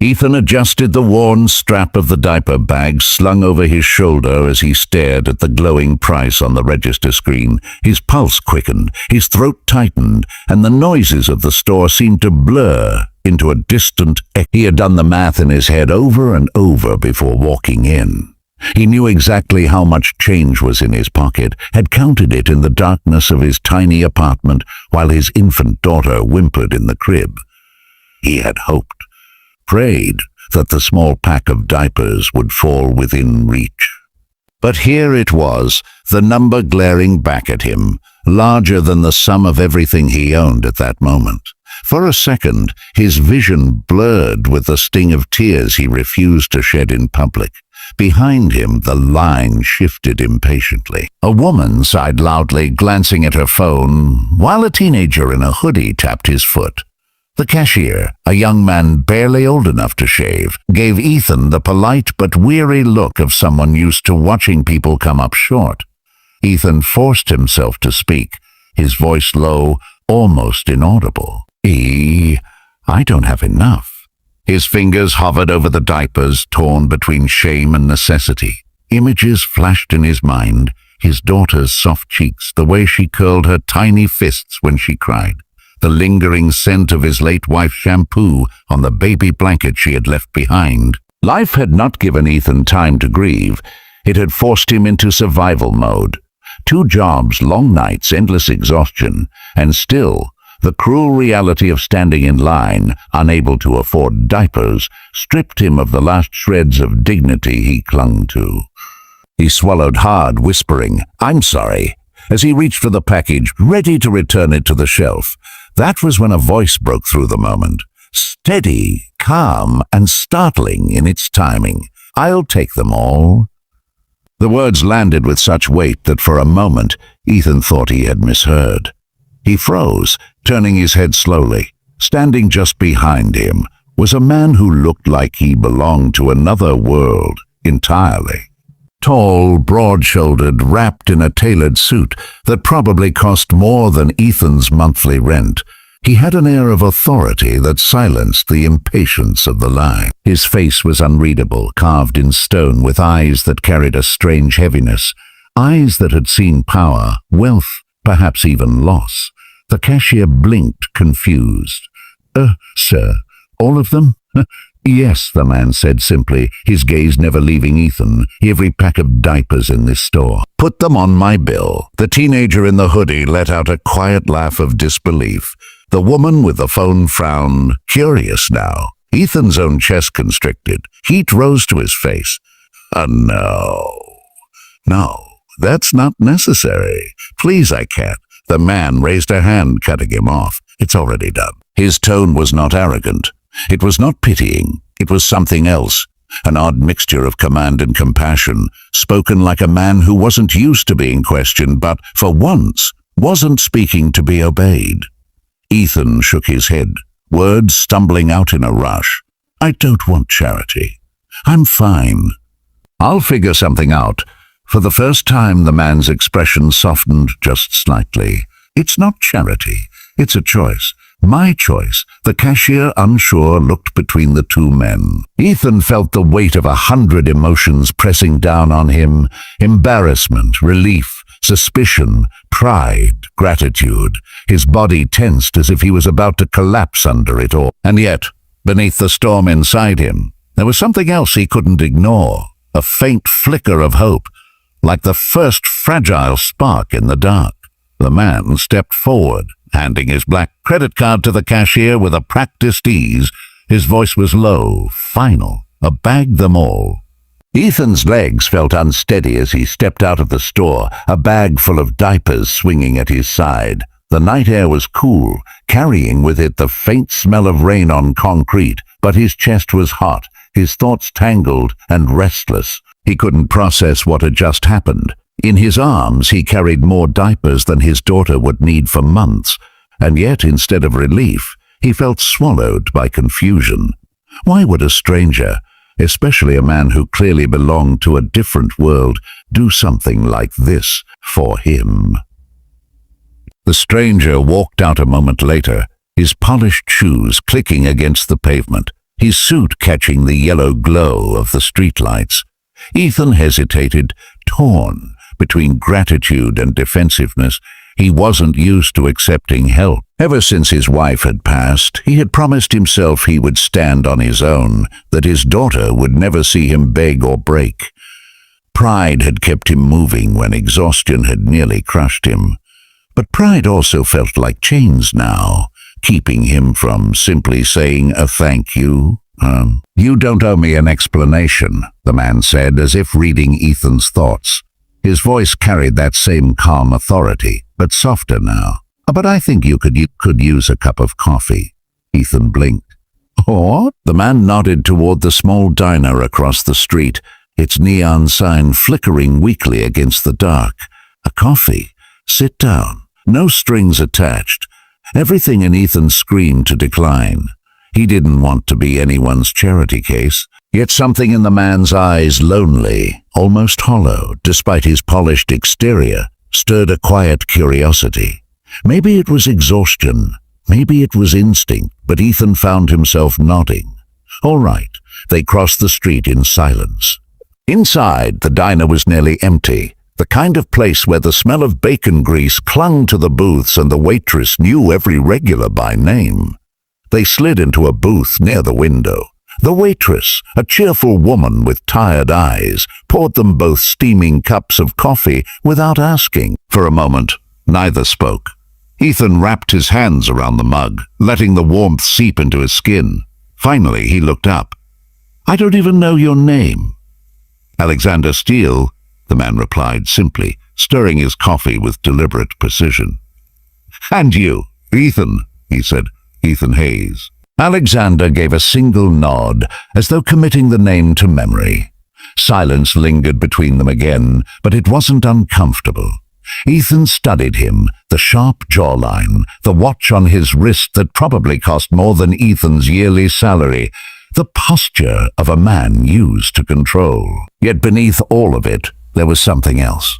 Ethan adjusted the worn strap of the diaper bag slung over his shoulder as he stared at the glowing price on the register screen. His pulse quickened, his throat tightened, and the noises of the store seemed to blur into a distant echo. He had done the math in his head over and over before walking in. He knew exactly how much change was in his pocket, had counted it in the darkness of his tiny apartment while his infant daughter whimpered in the crib. He had hoped, prayed that the small pack of diapers would fall within reach. But here it was, the number glaring back at him, larger than the sum of everything he owned at that moment. For a second, his vision blurred with the sting of tears he refused to shed in public. Behind him, the line shifted impatiently. A woman sighed loudly, glancing at her phone, while a teenager in a hoodie tapped his foot. The cashier, a young man barely old enough to shave, gave Ethan the polite but weary look of someone used to watching people come up short. Ethan forced himself to speak, his voice low, almost inaudible. I don't have enough." His fingers hovered over the diapers, torn between shame and necessity. Images flashed in his mind, his daughter's soft cheeks, the way she curled her tiny fists when she cried, the lingering scent of his late wife's shampoo on the baby blanket she had left behind. Life had not given Ethan time to grieve. It had forced him into survival mode. 2 jobs, long nights, endless exhaustion, and still, the cruel reality of standing in line, unable to afford diapers, stripped him of the last shreds of dignity he clung to. He swallowed hard, whispering, "I'm sorry," as he reached for the package, ready to return it to the shelf. That was when a voice broke through the moment, steady, calm, and startling in its timing. "I'll take them all." The words landed with such weight that for a moment Ethan thought he had misheard. He froze, turning his head slowly. Standing just behind him was a man who looked like he belonged to another world entirely. Tall, broad-shouldered, wrapped in a tailored suit that probably cost more than Ethan's monthly rent, he had an air of authority that silenced the impatience of the line. His face was unreadable, carved in stone with eyes that carried a strange heaviness, eyes that had seen power, wealth, perhaps even loss. The cashier blinked, confused. Sir, all of them?" "Yes," the man said simply, his gaze never leaving Ethan. "Every pack of diapers in this store." "Put them on my bill." The teenager in the hoodie let out a quiet laugh of disbelief. The woman with the phone frowned, curious now. Ethan's own chest constricted. Heat rose to his face. No, that's not necessary. Please, I can't." The man raised a hand, cutting him off. "It's already done." His tone was not arrogant. It was not pitying. It was something else, an odd mixture of command and compassion, spoken like a man who wasn't used to being questioned, but, for once, wasn't speaking to be obeyed. Ethan shook his head, words stumbling out in a rush. "I don't want charity. I'm fine. I'll figure something out." For the first time, the man's expression softened just slightly. "It's not charity. It's a choice. My choice." The cashier, unsure, looked between the 2 men. Ethan felt the weight of 100 emotions pressing down on him. Embarrassment, relief, suspicion, pride, gratitude. His body tensed as if he was about to collapse under it all. And yet, beneath the storm inside him, there was something else he couldn't ignore. A faint flicker of hope, like the first fragile spark in the dark. The man stepped forward, handing his black credit card to the cashier with a practiced ease. His voice was low, final. "Bag them all." Ethan's legs felt unsteady as he stepped out of the store, a bag full of diapers swinging at his side. The night air was cool, carrying with it the faint smell of rain on concrete, but his chest was hot, his thoughts tangled and restless. He couldn't process what had just happened. In his arms, he carried more diapers than his daughter would need for months, and yet, instead of relief, he felt swallowed by confusion. Why would a stranger, especially a man who clearly belonged to a different world, do something like this for him? The stranger walked out a moment later, his polished shoes clicking against the pavement. his suit catching the yellow glow of the streetlights. Ethan hesitated, torn between gratitude and defensiveness. He wasn't used to accepting help. Ever since his wife had passed, he had promised himself he would stand on his own, that his daughter would never see him beg or break. Pride had kept him moving when exhaustion had nearly crushed him. But pride also felt like chains now, keeping him from simply saying a thank you. You don't owe me an explanation, the man said, as if reading Ethan's thoughts. His voice carried that same calm authority, but softer now. But I think you could use a cup of coffee. Ethan blinked. What? The man nodded toward the small diner across the street, its neon sign flickering weakly against the dark. A coffee. Sit down. No strings attached. Everything in Ethan screamed to decline. He didn't want to be anyone's charity case, yet something in the man's eyes, lonely, almost hollow, despite his polished exterior, stirred a quiet curiosity. Maybe it was exhaustion, maybe it was instinct, but Ethan found himself nodding. All right, they crossed the street in silence. Inside, the diner was nearly empty, the kind of place where the smell of bacon grease clung to the booths and the waitress knew every regular by name. They slid into a booth near the window. The waitress, a cheerful woman with tired eyes, poured them both steaming cups of coffee without asking. For a moment, neither spoke. Ethan wrapped his hands around the mug, letting the warmth seep into his skin. Finally, he looked up. I don't even know your name. Alexander Steele, the man replied simply, stirring his coffee with deliberate precision. And you, Ethan, he said. Ethan Hayes. Alexander gave a single nod, as though committing the name to memory. Silence lingered between them again, but it wasn't uncomfortable. Ethan studied him, the sharp jawline, the watch on his wrist that probably cost more than Ethan's yearly salary, the posture of a man used to control. Yet beneath all of it, there was something else.